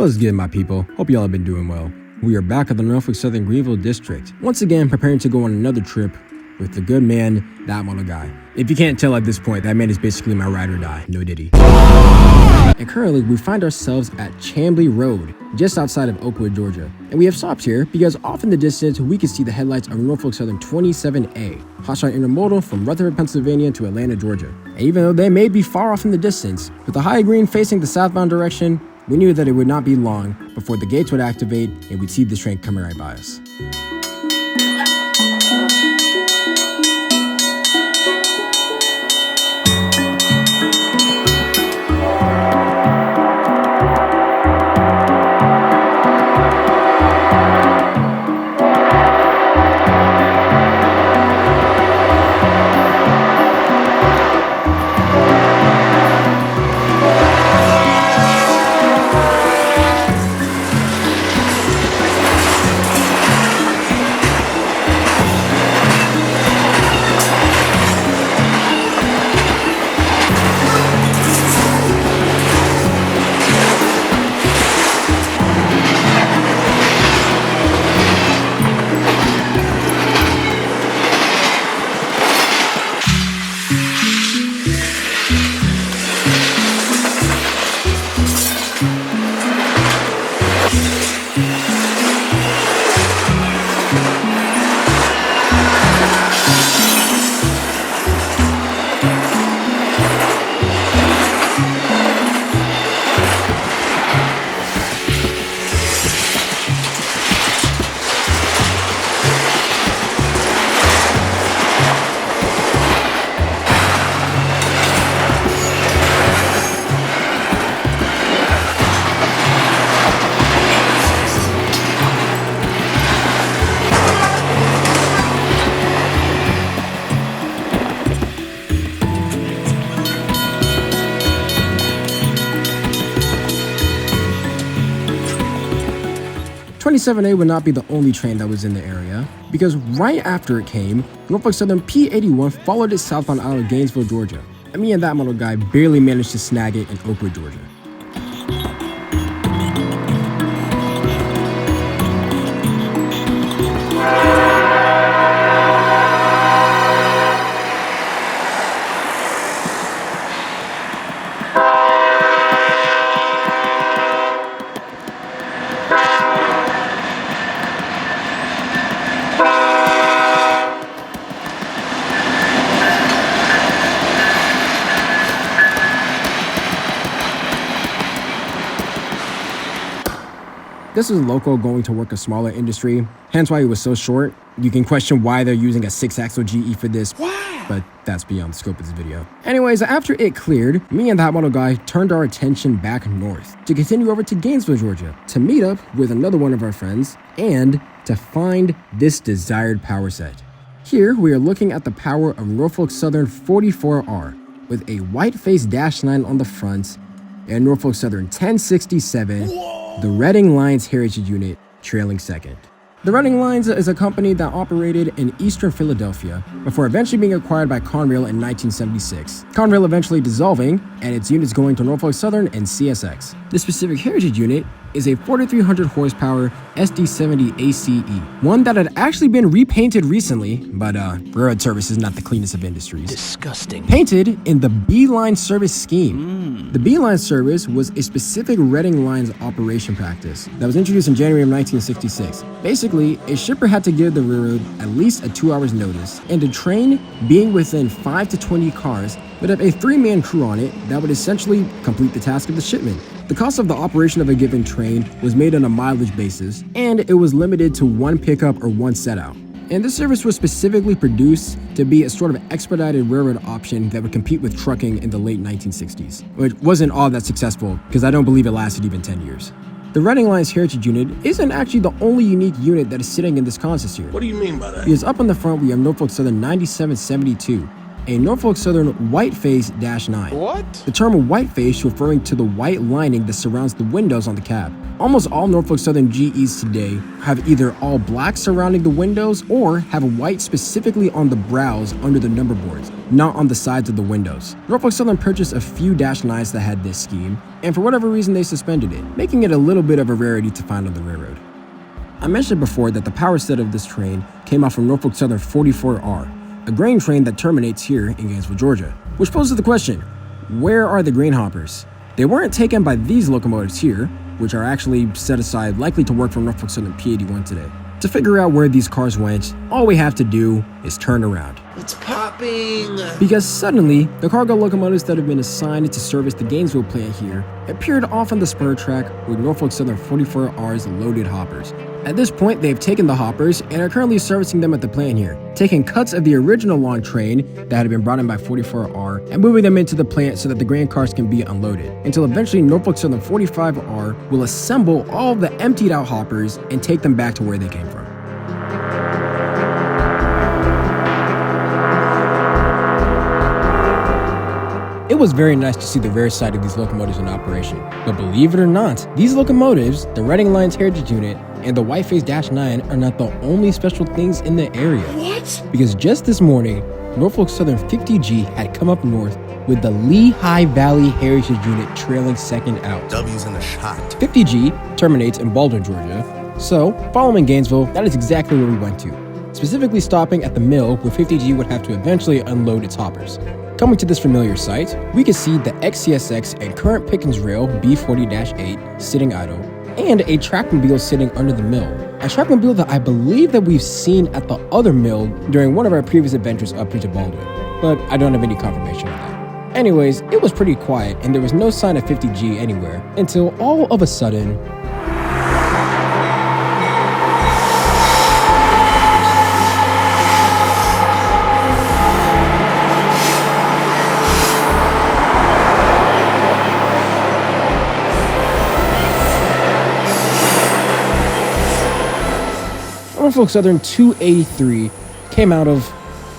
What's good, my people? Hope y'all have been doing well. We are back at the Northfolk Southern Greenville district, once again preparing to go on another trip with the good man, that model guy. If you can't tell at this point, that man is basically my ride or die, no diddy. And currently, we find ourselves at Chamblee Road, just outside of Oakwood, Georgia. And we have stopped here because off in the distance, we can see the headlights of Northfolk Southern 27A, hotshot intermodal from Rutherford, Pennsylvania to Atlanta, Georgia. And even though they may be far off in the distance, with the high green facing the southbound direction, we knew that it would not be long before the gates would activate and we'd see this train coming right by us. A would not be the only train that was in the area, because right after it came, Norfolk Southern P81 followed it southbound out of Gainesville, Georgia. And me and that model guy barely managed to snag it in Oakwood, Georgia. This is a loco going to work a smaller industry, hence why it was so short. You can question why they're using a 6-axle GE for this, but that's beyond the scope of this video. Anyways, after it cleared, me and that model guy turned our attention back north to continue over to Gainesville, Georgia, to meet up with another one of our friends and to find this desired power set. Here, we are looking at the power of Norfolk Southern 44R with a white-faced -9 on the front and Norfolk Southern 1067. The Reading Lines Heritage Unit trailing second. The Reading Lines is a company that operated in eastern Philadelphia before eventually being acquired by Conrail in 1976. Conrail eventually dissolving, and its units going to Norfolk Southern and CSX. This specific Heritage Unit is a 4,300 horsepower SD70 ACE, one that had actually been repainted recently, but railroad service is not the cleanest of industries. Disgusting. Painted in the B-Line service scheme. The B-Line service was a specific Reading Lines operation practice that was introduced in January of 1966. Basically, a shipper had to give the railroad at least a 2 hours notice, and a train being within 5 to 20 cars would have a 3-man crew on it that would essentially complete the task of the shipment. The cost of the operation of a given train was made on a mileage basis, and it was limited to 1 pickup or 1 set-out. And this service was specifically produced to be a sort of expedited railroad option that would compete with trucking in the late 1960s, which wasn't all that successful because I don't believe it lasted even 10 years. The Reading Lines Heritage Unit isn't actually the only unique unit that is sitting in this consist here. What do you mean by that? Because up on the front we have Norfolk Southern 9772, a Norfolk Southern whiteface-9. What? The term whiteface referring to the white lining that surrounds the windows on the cab. Almost all Norfolk Southern GEs today have either all black surrounding the windows or have white specifically on the brows under the number boards, not on the sides of the windows. Norfolk Southern purchased a few -9s that had this scheme, and for whatever reason they suspended it, making it a little bit of a rarity to find on the railroad. I mentioned before that the power set of this train came out from Norfolk Southern 44R, a grain train that terminates here in Gainesville, Georgia. Which poses the question, where are the grain hoppers? They weren't taken by these locomotives here, which are actually set aside likely to work for Norfolk Southern P81 today. To figure out where these cars went, all we have to do is turn around. It's popping! Because suddenly, the cargo locomotives that have been assigned to service the Gainesville plant here appeared off on the spur track with Norfolk Southern 44R's loaded hoppers. At this point, they've taken the hoppers and are currently servicing them at the plant here, taking cuts of the original long train that had been brought in by 44R and moving them into the plant so that the grain cars can be unloaded, until eventually Norfolk Southern 45R will assemble all of the emptied out hoppers and take them back to where they came from. It was very nice to see the rare side of these locomotives in operation, but believe it or not, these locomotives, the Reading Line's Heritage Unit, and the Whiteface-9 are not the only special things in the area. What? Because just this morning, Norfolk Southern 50G had come up north with the Lehigh Valley Heritage Unit trailing second out. W's in the shot. 50G terminates in Baldwin, Georgia, so following Gainesville, that is exactly where we went to, specifically stopping at the mill where 50G would have to eventually unload its hoppers. Coming to this familiar site, we can see the XCSX and current Pickens Rail B40-8 sitting idle, and a trackmobile sitting under the mill. A trackmobile that I believe that we've seen at the other mill during one of our previous adventures up into Baldwin, but I don't have any confirmation of that. Anyways, it was pretty quiet and there was no sign of 50G anywhere until all of a sudden, Norfolk Southern 283 came out of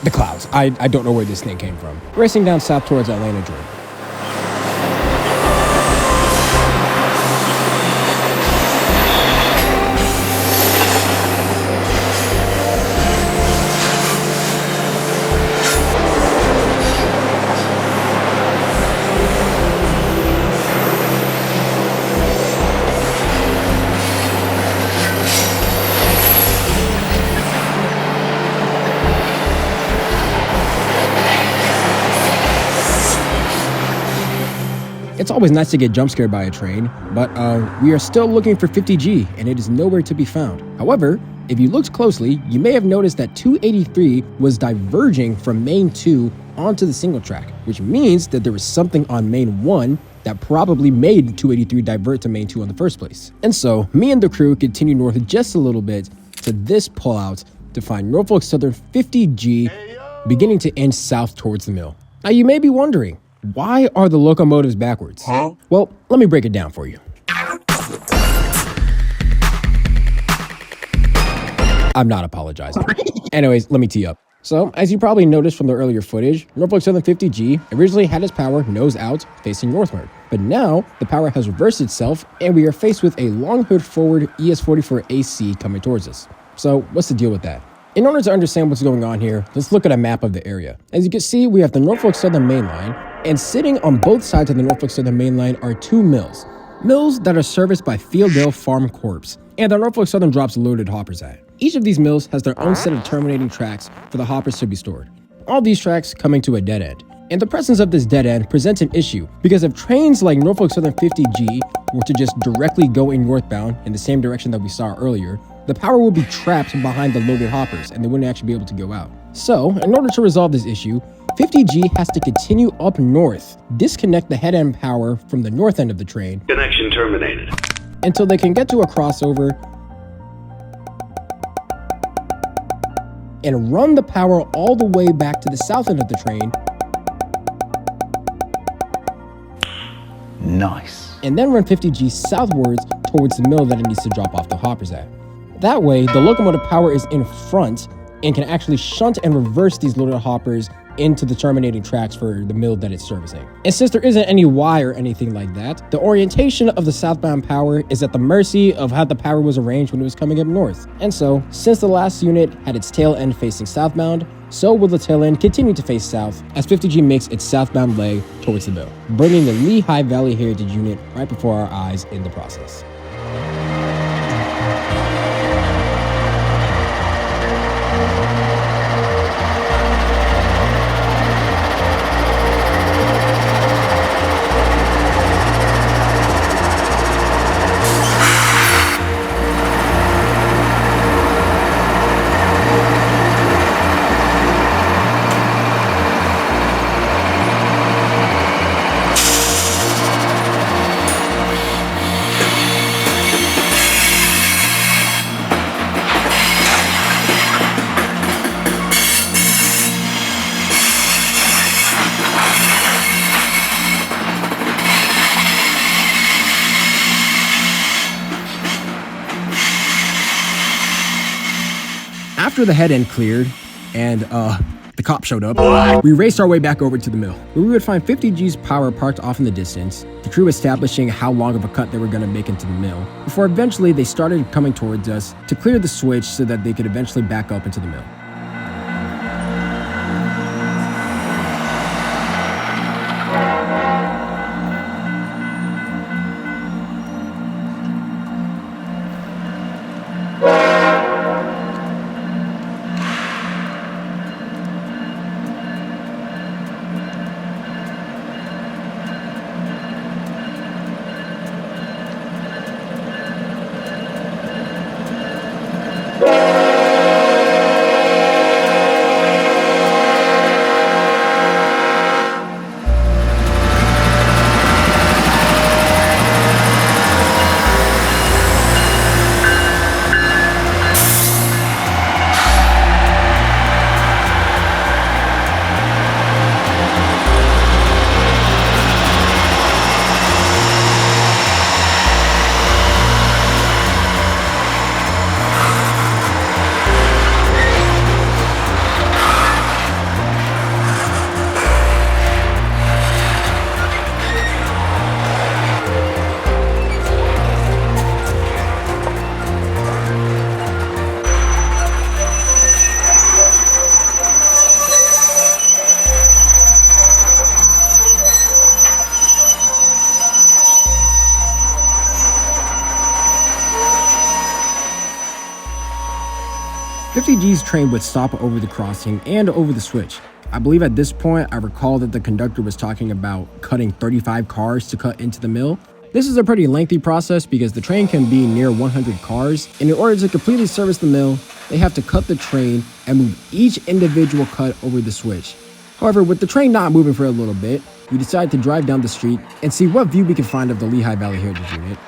the clouds. I don't know where this thing came from. Racing down south towards Leonia, Georgia. It's always nice to get jump scared by a train, but we are still looking for 50G and it is nowhere to be found. However, if you looked closely, you may have noticed that 283 was diverging from Main 2 onto the single track, which means that there was something on Main 1 that probably made 283 divert to Main 2 in the first place. And so, me and the crew continued north just a little bit to this pullout to find Norfolk Southern 50G beginning to inch south towards the mill. Now you may be wondering, why are the locomotives backwards? Huh? Well, let me break it down for you. I'm not apologizing. Anyways, let me tee up. So, as you probably noticed from the earlier footage, Norfolk Southern 50G originally had its power nose out facing northward. But now, the power has reversed itself and we are faced with a long hood forward ES44AC coming towards us. So, what's the deal with that? In order to understand what's going on here, let's look at a map of the area. As you can see, we have the Norfolk Southern main line, and sitting on both sides of the Norfolk Southern main line are two mills. Mills that are serviced by Fieldale Farm Corp. and the Norfolk Southern drops loaded hoppers at. Each of these mills has their own set of terminating tracks for the hoppers to be stored. All these tracks coming to a dead end. And the presence of this dead end presents an issue because if trains like Norfolk Southern 50G were to just directly go in northbound in the same direction that we saw earlier, the power would be trapped behind the loaded hoppers and they wouldn't actually be able to go out. So, in order to resolve this issue, 50G has to continue up north, disconnect the head end power from the north end of the train, connection terminated, until they can get to a crossover and run the power all the way back to the south end of the train. Nice. And then run 50G southwards towards the mill that it needs to drop off the hoppers at. That way, the locomotive power is in front and can actually shunt and reverse these loaded hoppers into the terminating tracks for the mill that it's servicing. And since there isn't any Y or anything like that, the orientation of the southbound power is at the mercy of how the power was arranged when it was coming up north. And so, since the last unit had its tail end facing southbound, so will the tail end continue to face south as 50G makes its southbound leg towards the mill, bringing the Lehigh Valley Heritage Unit right before our eyes in the process. After the head end cleared and the cop showed up, we raced our way back over to the mill, where we would find 50G's power parked off in the distance, the crew establishing how long of a cut they were going to make into the mill, before eventually they started coming towards us to clear the switch so that they could eventually back up into the mill. G's train would stop over the crossing and over the switch. I believe at this point, I recall that the conductor was talking about cutting 35 cars to cut into the mill. This is a pretty lengthy process because the train can be near 100 cars, and in order to completely service the mill, they have to cut the train and move each individual cut over the switch. However, with the train not moving for a little bit, we decided to drive down the street and see what view we could find of the Lehigh Valley Heritage Unit.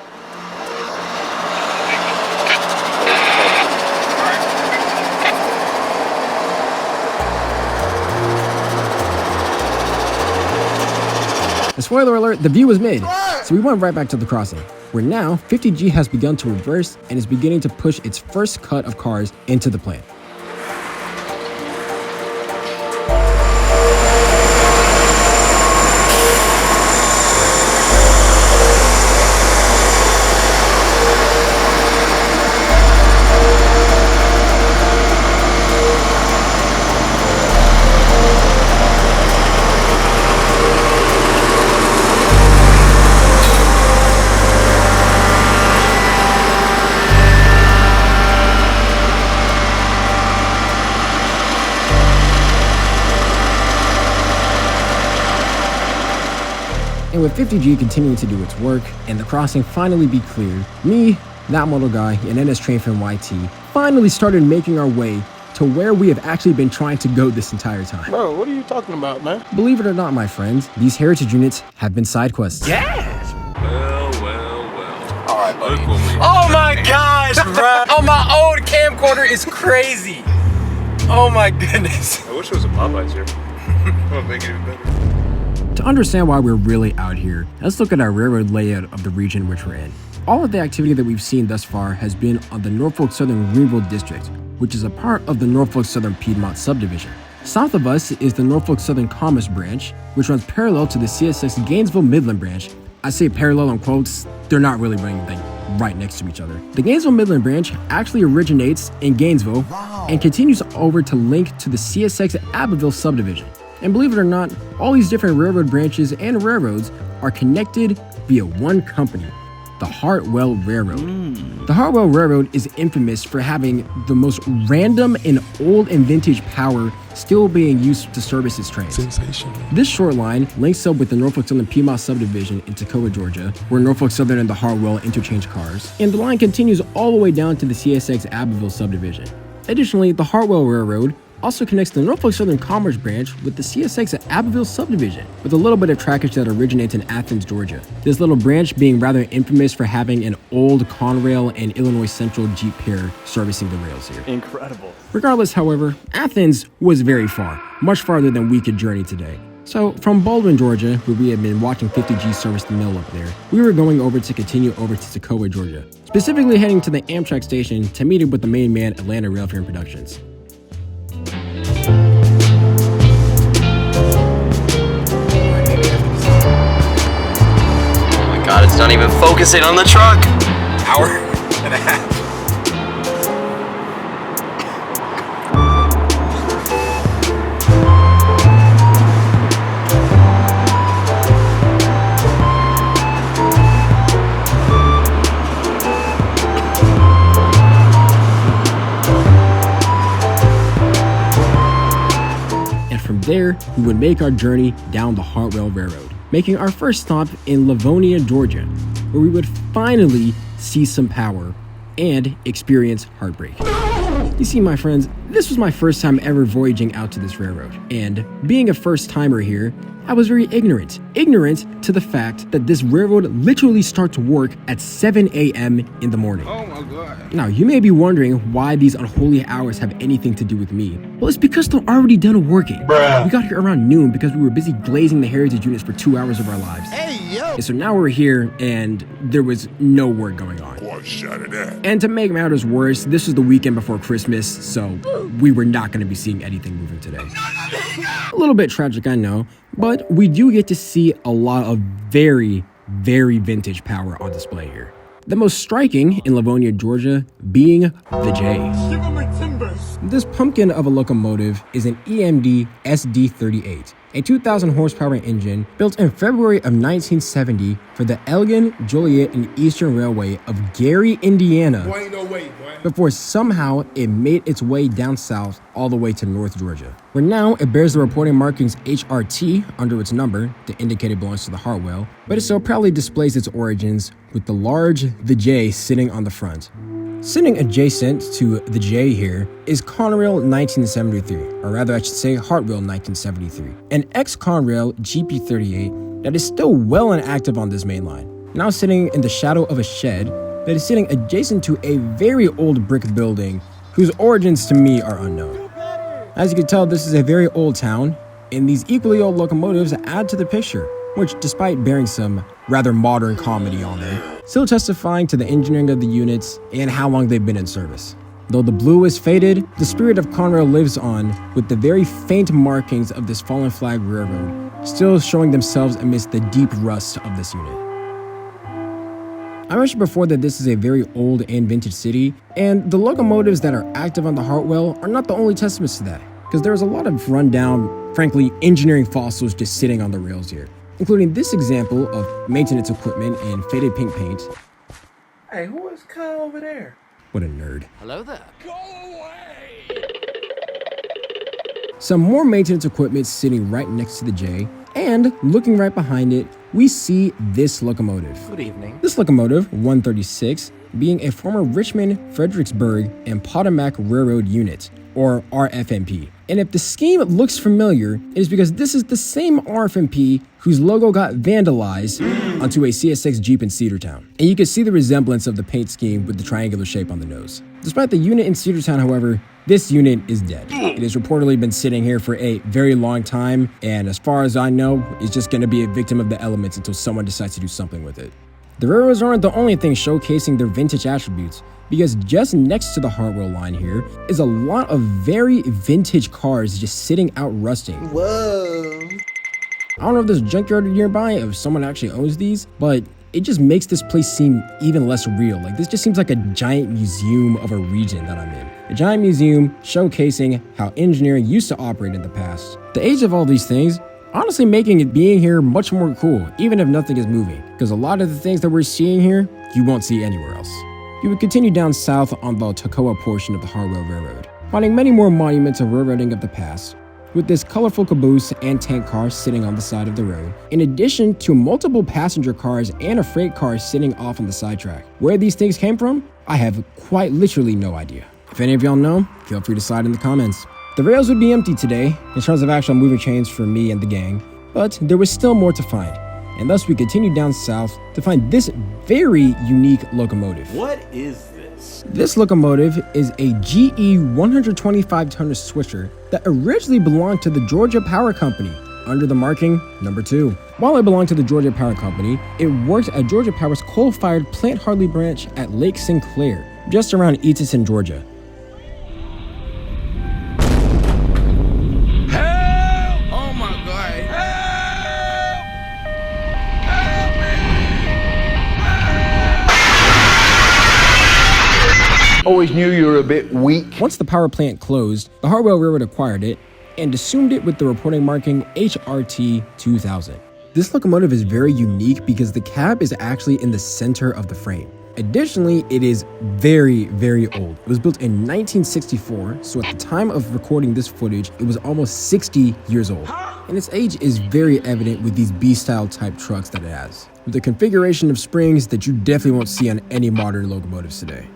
Spoiler alert, the view was mid, so we went right back to the crossing, where now 50G has begun to reverse and is beginning to push its first cut of cars into the plant. And with 50G continuing to do its work and the crossing finally be cleared, me, that model guy, and NS Train from YT finally started making our way to where we have actually been trying to go this entire time. Bro, what are you talking about, man? Believe it or not, my friends, these heritage units have been side quests. Yes! All right, buddy. Oh my gosh, bro! Oh, my old camcorder is crazy. Oh my goodness. I wish it was a Popeyes here. That'll make it even better. To understand why we're really out here, let's look at our railroad layout of the region which we're in. All of the activity that we've seen thus far has been on the Northfolk Southern Greenville district, which is a part of the Northfolk Southern Piedmont subdivision. South of us is the Northfolk Southern Commerce Branch, which runs parallel to the CSX Gainesville Midland Branch. I say parallel in quotes, they're not really running right next to each other. The Gainesville Midland Branch actually originates in Gainesville and continues over to link to the CSX Abbeville subdivision. And believe it or not, all these different railroad branches and railroads are connected via one company, the Hartwell Railroad. The Hartwell Railroad is infamous for having the most random and old and vintage power still being used to service its trains. Sensational. This short line links up with the Northfolk Southern Piedmont subdivision in Toccoa, Georgia, where Norfolk Southern and the Hartwell interchange cars, and the line continues all the way down to the CSX Abbeville subdivision. Additionally, the Hartwell Railroad also connects the Norfolk Southern Commerce Branch with the CSX at Abbeville subdivision, with a little bit of trackage that originates in Athens, Georgia. This little branch being rather infamous for having an old Conrail and Illinois Central Jeep pair servicing the rails here. Incredible. Regardless, however, Athens was very far, much farther than we could journey today. So from Baldwin, Georgia, where we had been watching 50G service the mill up there, we were going over to continue over to Toccoa, Georgia, specifically heading to the Amtrak station to meet up with the main man, Atlanta Railfan Productions. God, it's not even focusing on the truck. Hour and a half. And from there, we would make our journey down the Hartwell Railroad, making our first stop in Leonia, Georgia, where we would finally see some power and experience heartbreak. You see, my friends, this was my first time ever voyaging out to this railroad, and being a first-timer here, I was very ignorant to the fact that this railroad literally starts work at 7 a.m. in the morning. Oh my God. Now, you may be wondering why these unholy hours have anything to do with me. Well, it's because they're already done working. We got here around noon because we were busy glazing the heritage units for 2 hours of our lives. Hey, yo! And so now we're here and there was no work going on. One shot of that. And to make matters worse, this is the weekend before Christmas, so we were not going to be seeing anything moving today. A little bit tragic, I know, but we do get to see a lot of very, very vintage power on display here. The most striking in Leonia, Georgia, being the J. This pumpkin of a locomotive is an EMD SD38, a 2,000 horsepower engine built in February of 1970 for the Elgin, Joliet, and Eastern Railway of Gary, Indiana, Boy, ain't no way, boy. before somehow it made its way down south all the way to North Georgia, where now it bears the reporting markings HRT under its number to indicate it belongs to the Hartwell, but it so proudly displays its origins with the large The J sitting on the front. Sitting adjacent to the J here is Conrail 1973, or rather I should say Hartwell 1973, an ex-Conrail GP38 that is still well and active on this main line, now sitting in the shadow of a shed that is sitting adjacent to a very old brick building whose origins to me are unknown. As you can tell, this is a very old town, and these equally old locomotives add to the picture, which, despite bearing some rather modern comedy on them, still testifying to the engineering of the units and how long they've been in service. Though the blue is faded, the spirit of Conrail lives on, with the very faint markings of this fallen flag railroad still showing themselves amidst the deep rust of this unit. I mentioned before that this is a very old and vintage city, and the locomotives that are active on the Hartwell are not the only testaments to that, because there's a lot of rundown, frankly, engineering fossils just sitting on the rails here, including this example of maintenance equipment in faded pink paint. Hey, who is Kyle over there? What a nerd. Hello there. Go away! Some more maintenance equipment sitting right next to the J, and looking right behind it, we see this locomotive. Good evening. This locomotive, 136, being a former Richmond, Fredericksburg, and Potomac Railroad unit, or RFMP. And if the scheme looks familiar, it is because this is the same RFMP whose logo got vandalized onto a CSX Jeep in Cedartown. And you can see the resemblance of the paint scheme with the triangular shape on the nose. Despite the unit in Cedartown, however, this unit is dead. It has reportedly been sitting here for a very long time, and as far as I know, it's just going to be a victim of the elements until someone decides to do something with it. The railroads aren't the only thing showcasing their vintage attributes, because just next to the Hartwell line here is a lot of very vintage cars just sitting out rusting. Whoa. I don't know if there's a junkyard nearby, if someone actually owns these, but it just makes this place seem even less real. Like, this just seems like a giant museum of a region that I'm in. A giant museum showcasing how engineering used to operate in the past. The age of all these things honestly making it being here much more cool, even if nothing is moving, because a lot of the things that we're seeing here, you won't see anywhere else. You would continue down south on the Toccoa portion of the Hartwell Railroad, finding many more monuments of railroading of the past, with this colorful caboose and tank car sitting on the side of the road, in addition to multiple passenger cars and a freight car sitting off on the sidetrack. Where these things came from, I have quite literally no idea. If any of y'all know, feel free to slide in the comments. The rails would be empty today in terms of actual moving trains for me and the gang, but there was still more to find, and thus we continued down south to find this very unique locomotive. What is this? This locomotive is a GE 125-tonner switcher that originally belonged to the Georgia Power Company under the marking number 2. While it belonged to the Georgia Power Company, it worked at Georgia Power's coal-fired plant Harlee Branch at Lake Sinclair, just around Eatonton, Georgia. Oh my God. Always knew you were a bit weak. Once the power plant closed, the Hartwell Railroad acquired it and assumed it with the reporting marking HRT 2000. This locomotive is very unique because the cab is actually in the center of the frame. Additionally, it is very, very old. It was built in 1964, so at the time of recording this footage, it was almost 60 years old. And its age is very evident with these B-style type trucks that it has, with a configuration of springs that you definitely won't see on any modern locomotives today.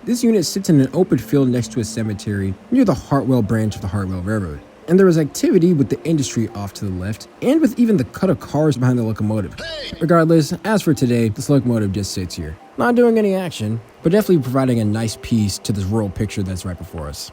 This unit sits in an open field next to a cemetery near the Hartwell branch of the Hartwell Railroad, and there is activity with the industry off to the left and with even the cut of cars behind the locomotive. Regardless, as for today, this locomotive just sits here, not doing any action, but definitely providing a nice piece to this rural picture that's right before us.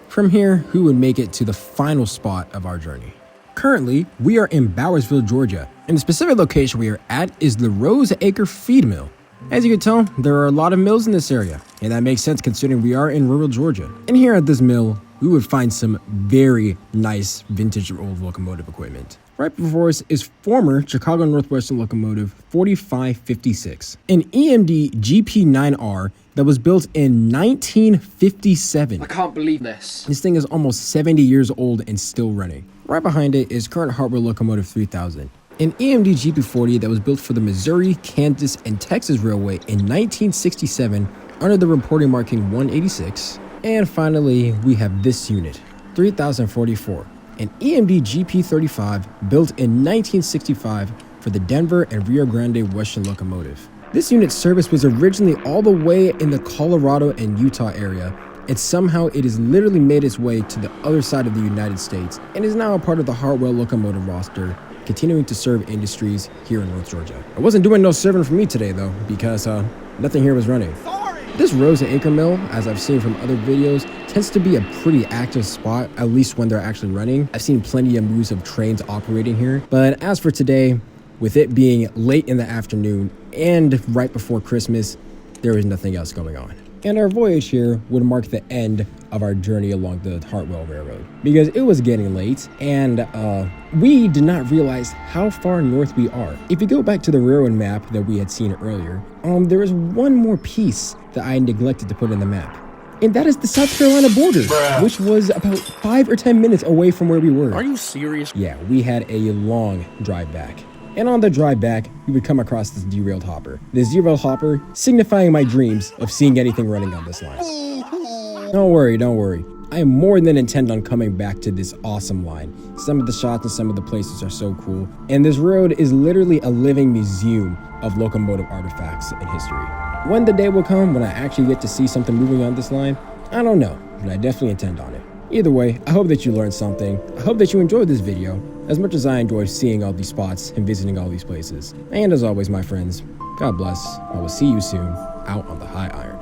From here, we would make it to the final spot of our journey. Currently, we are in Bowersville, Georgia, and the specific location we are at is the Rose Acre Feed Mill. As you can tell, there are a lot of mills in this area, and that makes sense considering we are in rural Georgia. And here at this mill, we would find some very nice vintage old locomotive equipment. Right before us is former Chicago Northwestern locomotive 4556, an EMD GP9R that was built in 1957. I can't believe this. This thing is almost 70 years old and still running. Right behind it is current Hartwell Locomotive 3000, an EMD GP40 that was built for the Missouri, Kansas, and Texas Railway in 1967 under the reporting marking 186. And finally, we have this unit, 3044, an EMD GP35 built in 1965 for the Denver and Rio Grande Western Locomotive. This unit's service was originally all the way in the Colorado and Utah area, and somehow it has literally made its way to the other side of the United States and is now a part of the Hartwell locomotive roster, continuing to serve industries here in North Georgia. I wasn't doing no serving for me today though, because nothing here was running. This Rose Acre Mill, as I've seen from other videos, tends to be a pretty active spot, at least when they're actually running. I've seen plenty of moves of trains operating here, but as for today, with it being late in the afternoon and right before Christmas, there is nothing else going on. And our voyage here would mark the end of our journey along the Hartwell Railroad, because it was getting late and we did not realize how far north we are. If you go back to the railroad map that we had seen earlier, there is one more piece that I neglected to put in the map. And that is the South Carolina border, which was about 5 or 10 minutes away from where we were. Are you serious? Yeah, we had a long drive back. And on the drive back, we would come across this derailed hopper. This derailed hopper signifying my dreams of seeing anything running on this line. Don't worry. I more than intend on coming back to this awesome line. Some of the shots and some of the places are so cool. And this road is literally a living museum of locomotive artifacts and history. When the day will come when I actually get to see something moving on this line, I don't know, but I definitely intend on it. Either way, I hope that you learned something. I hope that you enjoyed this video as much as I enjoyed seeing all these spots and visiting all these places. And as always, my friends, God bless. I will see you soon out on the high iron.